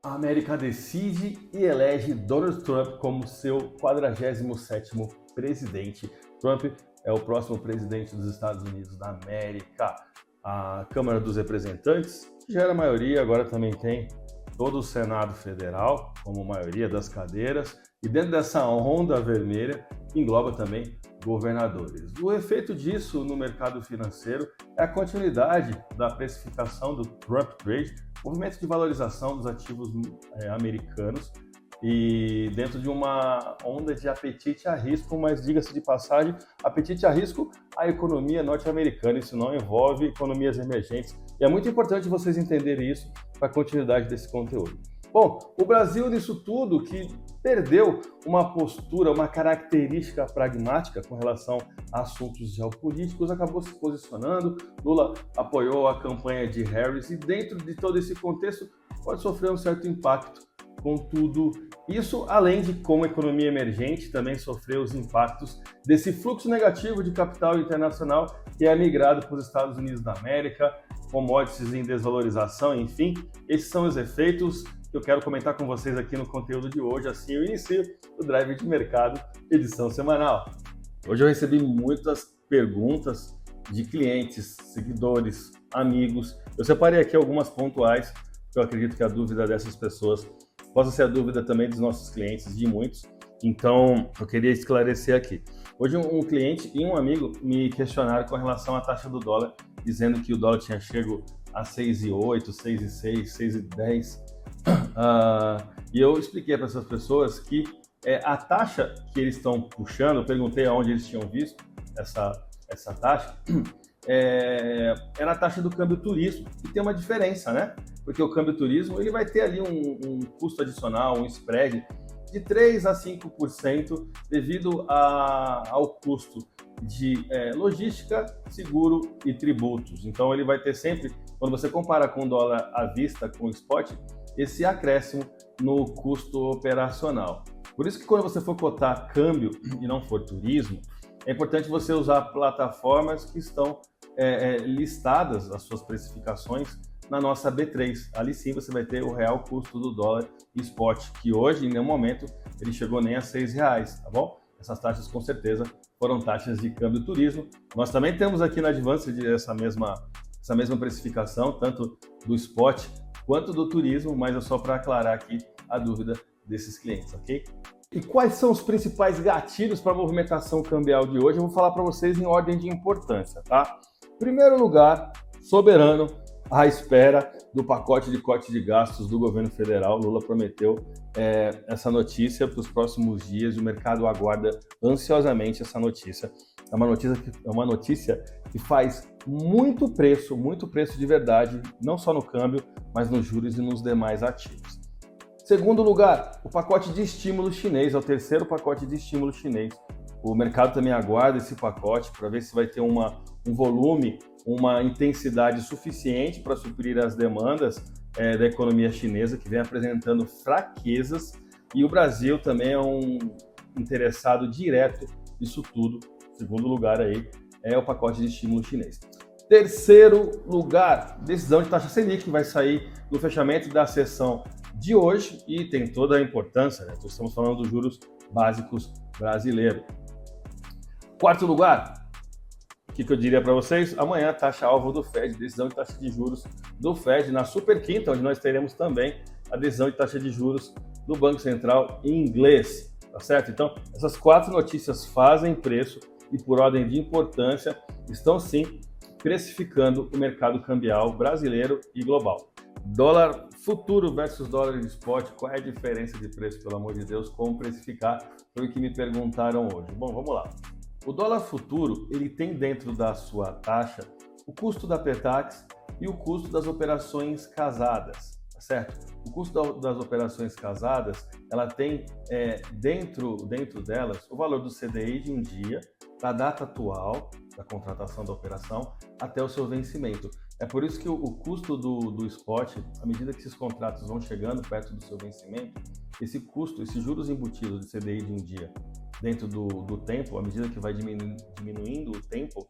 A América decide e elege Donald Trump como seu 47º presidente. Trump é o próximo presidente dos Estados Unidos da América. A Câmara dos Representantes, que já era a maioria, agora também tem todo o Senado Federal, como maioria das cadeiras, e dentro dessa onda vermelha engloba também governadores. O efeito disso no mercado financeiro é a continuidade da precificação do Trump Trade, movimento de valorização dos ativos americanos, e dentro de uma onda de apetite a risco, mas diga-se de passagem, apetite a risco à economia norte-americana, isso não envolve economias emergentes, e é muito importante vocês entenderem isso para a continuidade desse conteúdo. Bom, o Brasil nisso tudo, que perdeu uma postura, uma característica pragmática com relação a assuntos geopolíticos, acabou se posicionando. Lula apoiou a campanha de Harris e dentro de todo esse contexto pode sofrer um certo impacto com tudo isso, além de como a economia emergente também sofreu os impactos desse fluxo negativo de capital internacional que é migrado para os Estados Unidos da América, commodities em desvalorização, enfim, esses são os efeitos que eu quero comentar com vocês aqui no conteúdo de hoje. Assim eu inicio o Drive de Mercado, edição semanal. Hoje eu recebi muitas perguntas de clientes, seguidores, amigos. Eu separei aqui algumas pontuais, porque eu acredito que a dúvida dessas pessoas possa ser a dúvida também dos nossos clientes, de muitos. Então, eu queria esclarecer aqui. Hoje um cliente e um amigo me questionaram com relação à taxa do dólar, dizendo que o dólar tinha chego a 6,8, 6,6, 6,10. E eu expliquei para essas pessoas que a taxa que eles estão puxando, eu perguntei aonde eles tinham visto essa taxa, era a taxa do câmbio turismo, e tem uma diferença, né? Porque o câmbio turismo ele vai ter ali um custo adicional, um spread de 3 a 5% devido ao custo de logística, seguro e tributos. Então ele vai ter sempre, quando você compara com o dólar à vista, com o spot, esse acréscimo no custo operacional. Por isso que quando você for cotar câmbio e não for turismo, é importante você usar plataformas que estão listadas, as suas precificações, na nossa B3. Ali sim você vai ter o real custo do dólar spot, que hoje, em nenhum momento, ele chegou nem a R$6, tá bom? Essas taxas, com certeza, foram taxas de câmbio turismo. Nós também temos aqui na Advanced essa mesma precificação, tanto do spot quanto do turismo, mas é só para aclarar aqui a dúvida desses clientes, ok? E quais são os principais gatilhos para a movimentação cambial de hoje? Eu vou falar para vocês em ordem de importância, tá? Em primeiro lugar, soberano, à espera do pacote de corte de gastos do governo federal. Lula prometeu essa notícia para os próximos dias e o mercado aguarda ansiosamente essa notícia. É uma notícia que faz muito preço de verdade, não só no câmbio, mas nos juros e nos demais ativos. Segundo lugar, o pacote de estímulo chinês, é o terceiro pacote de estímulo chinês. O mercado também aguarda esse pacote para ver se vai ter um volume, uma intensidade suficiente para suprir as demandas da economia chinesa, que vem apresentando fraquezas, e o Brasil também é um interessado direto nisso tudo. Segundo lugar aí é o pacote de estímulo chinês. Terceiro lugar, decisão de taxa Selic, que vai sair no fechamento da sessão de hoje e tem toda a importância, né? Estamos falando dos juros básicos brasileiros. Quarto lugar, o que eu diria para vocês? Amanhã, taxa-alvo do Fed, decisão de taxa de juros do Fed, na Super Quinta, onde nós teremos também a decisão de taxa de juros do Banco Central em inglês, tá certo? Então, essas quatro notícias fazem preço e, por ordem de importância, estão sim precificando o mercado cambial brasileiro e global. Dólar futuro versus dólar de spot, qual é a diferença de preço, pelo amor de Deus? Como precificar? Foi o que me perguntaram hoje. Bom, vamos lá. O dólar futuro, ele tem dentro da sua taxa o custo da Pretax e o custo das operações casadas, tá certo? O custo das operações casadas, ela tem dentro delas o valor do CDI de um dia, da data atual da contratação da operação até o seu vencimento. É por isso que o custo do spot, à medida que esses contratos vão chegando perto do seu vencimento, esse custo, esses juros embutidos de CDI de um dia dentro do tempo, à medida que vai diminuindo o tempo,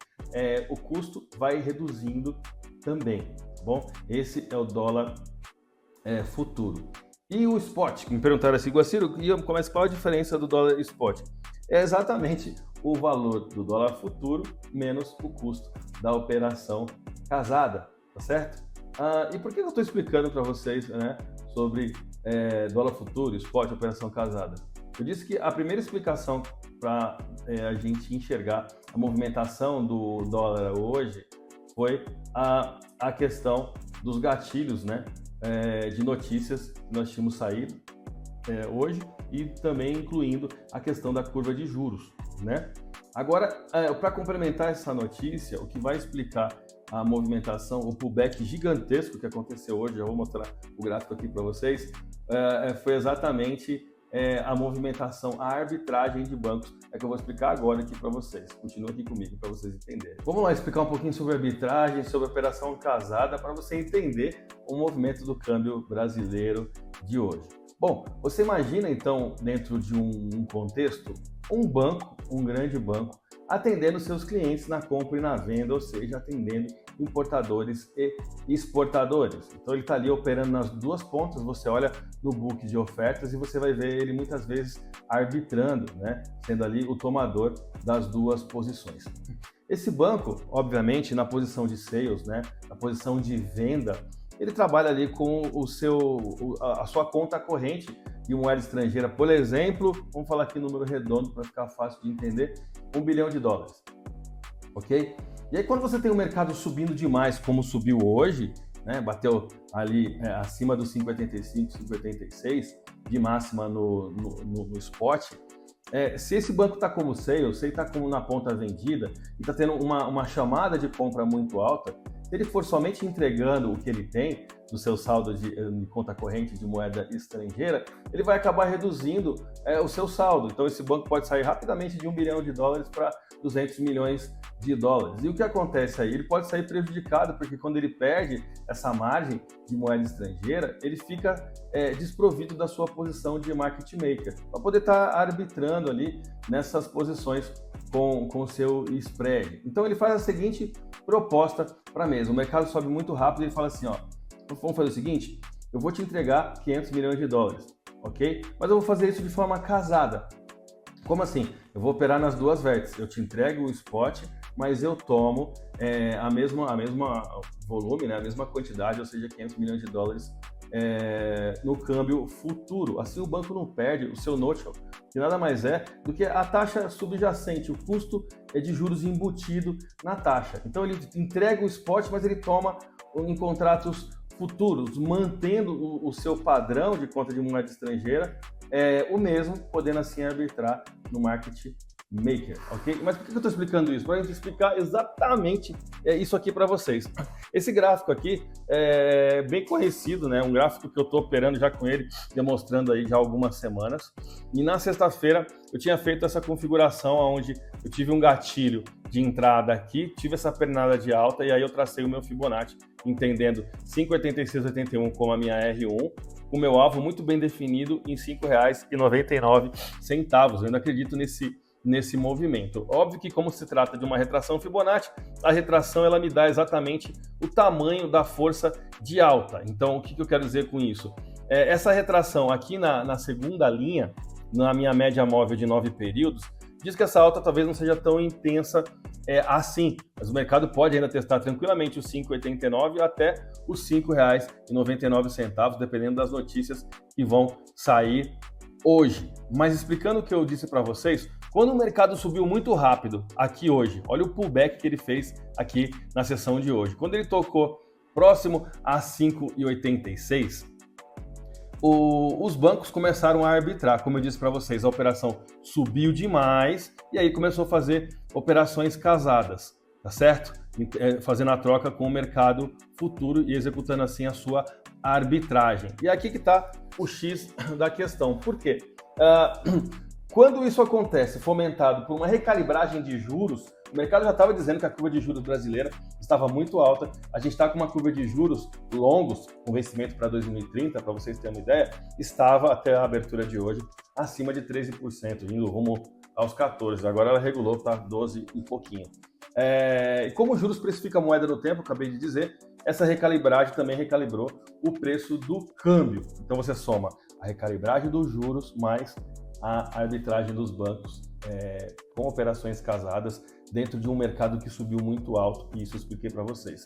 o custo vai reduzindo também, tá bom? Esse é o dólar futuro. E o spot? Me perguntaram assim, Guaciro, qual a diferença do dólar spot? É exatamente o valor do dólar futuro menos o custo da operação casada, tá certo? E por que eu estou explicando para vocês, né, sobre dólar futuro, spot, operação casada? Eu disse que a primeira explicação para a gente enxergar a movimentação do dólar hoje foi a questão dos gatilhos, né, de notícias que nós tínhamos saído hoje e também incluindo a questão da curva de juros, né? Agora, para complementar essa notícia, o que vai explicar a movimentação, o pullback gigantesco que aconteceu hoje, eu vou mostrar o gráfico aqui para vocês, foi exatamente a movimentação, a arbitragem de bancos, que eu vou explicar agora aqui para vocês. Continua aqui comigo para vocês entenderem. Vamos lá explicar um pouquinho sobre arbitragem, sobre operação casada, para você entender o movimento do câmbio brasileiro de hoje. Bom, você imagina então, dentro de um contexto, um banco, um grande banco, atendendo seus clientes na compra e na venda, ou seja, atendendo importadores e exportadores. Então ele está ali operando nas duas pontas, você olha no book de ofertas e você vai ver ele muitas vezes arbitrando, né? Sendo ali o tomador das duas posições. Esse banco, obviamente, na posição de sales, né? Na posição de venda, ele trabalha ali com a sua conta corrente de moeda estrangeira. Por exemplo, vamos falar aqui número redondo para ficar fácil de entender, $1 bilhão, ok? E aí quando você tem o mercado subindo demais, como subiu hoje, né, bateu ali acima dos 5,85, 5,86 de máxima no spot, se esse banco está como sale, se ele está como na ponta vendida e está tendo uma chamada de compra muito alta, se ele for somente entregando o que ele tem no seu saldo de conta corrente de moeda estrangeira, ele vai acabar reduzindo o seu saldo. Então esse banco pode sair rapidamente de $1 bilhão para $200 milhões. E o que acontece aí? Ele pode sair prejudicado, porque quando ele perde essa margem de moeda estrangeira, ele fica desprovido da sua posição de market maker, para poder estar arbitrando ali nessas posições com o seu spread. Então ele faz a seguinte proposta para a mesa: o mercado sobe muito rápido e ele fala assim, ó, vamos fazer o seguinte, eu vou te entregar $500 milhões, ok? Mas eu vou fazer isso de forma casada. Como assim? Eu vou operar nas duas vértices, eu te entrego o spot, mas eu tomo a mesma volume, né, a mesma quantidade, ou seja, $500 milhões no câmbio futuro. Assim o banco não perde o seu notional, que nada mais é do que a taxa subjacente, o custo de juros embutido na taxa. Então ele entrega o spot, mas ele toma em contratos futuros, mantendo o seu padrão de conta de moeda estrangeira o mesmo, podendo assim arbitrar no market maker, ok? Mas por que eu estou explicando isso? Para a gente explicar exatamente isso aqui para vocês. Esse gráfico aqui é bem conhecido, né? Um gráfico que eu estou operando já com ele, demonstrando aí já há algumas semanas. E na sexta-feira eu tinha feito essa configuração onde eu tive um gatilho de entrada aqui, tive essa pernada de alta e aí eu tracei o meu Fibonacci, entendendo 5,8681 como a minha R1, o meu alvo muito bem definido em R$ 5,99. Eu ainda acredito nesse movimento. Óbvio que como se trata de uma retração Fibonacci, a retração ela me dá exatamente o tamanho da força de alta. Então, o que eu quero dizer com isso? Essa retração aqui na segunda linha, na minha média móvel de 9 períodos, diz que essa alta talvez não seja tão intensa assim, mas o mercado pode ainda testar tranquilamente os 5,89 até os R$ 5,99, dependendo das notícias que vão sair hoje. Mas explicando o que eu disse para vocês, quando o mercado subiu muito rápido aqui hoje, olha o pullback que ele fez aqui na sessão de hoje. Quando ele tocou próximo a 5,86, os bancos começaram a arbitrar. Como eu disse para vocês, a operação subiu demais e aí começou a fazer operações casadas, tá certo? Fazendo a troca com o mercado futuro e executando assim a sua arbitragem. E aqui que está o X da questão. Por quê? Quando isso acontece, fomentado por uma recalibragem de juros, o mercado já estava dizendo que a curva de juros brasileira estava muito alta. A gente está com uma curva de juros longos, com vencimento para 2030, para vocês terem uma ideia, estava até a abertura de hoje acima de 13%, indo rumo aos 14%. Agora ela regulou para 12% e pouquinho. E como os juros precificam a moeda no tempo, acabei de dizer, essa recalibragem também recalibrou o preço do câmbio. Então você soma a recalibragem dos juros mais a arbitragem dos bancos com operações casadas dentro de um mercado que subiu muito alto, e isso eu expliquei para vocês.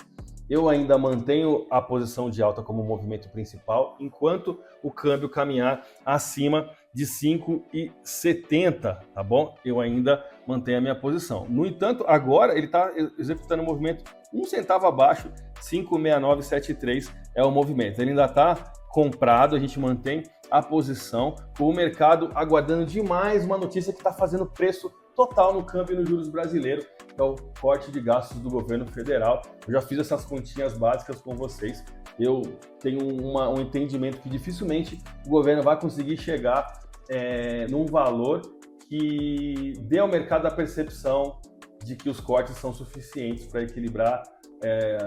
Eu ainda mantenho a posição de alta como movimento principal, enquanto o câmbio caminhar acima de 5,70, tá bom? Eu ainda mantenho a minha posição. No entanto, agora ele está executando um movimento 1 centavo abaixo, 5,6973 é o movimento. Ele ainda está comprado, a gente mantém a posição, com o mercado aguardando demais uma notícia que está fazendo preço total no câmbio e nos juros brasileiros, que é o corte de gastos do governo federal. Eu já fiz essas continhas básicas com vocês. Eu tenho um entendimento que dificilmente o governo vai conseguir chegar num valor que dê ao mercado a percepção de que os cortes são suficientes para equilibrar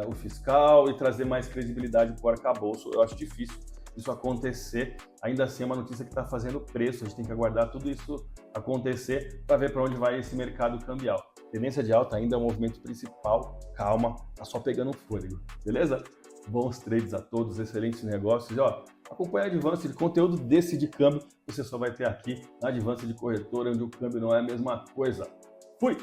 o fiscal e trazer mais credibilidade para o arcabouço. Eu acho difícil isso acontecer. Ainda assim é uma notícia que está fazendo preço, a gente tem que aguardar tudo isso acontecer para ver para onde vai esse mercado cambial. Tendência de alta ainda é o movimento principal, calma, tá só pegando fôlego, beleza? Bons trades a todos, excelentes negócios. E, ó, acompanha a Advance, de conteúdo desse de câmbio você só vai ter aqui na Advance de corretora, onde o câmbio não é a mesma coisa. Fui!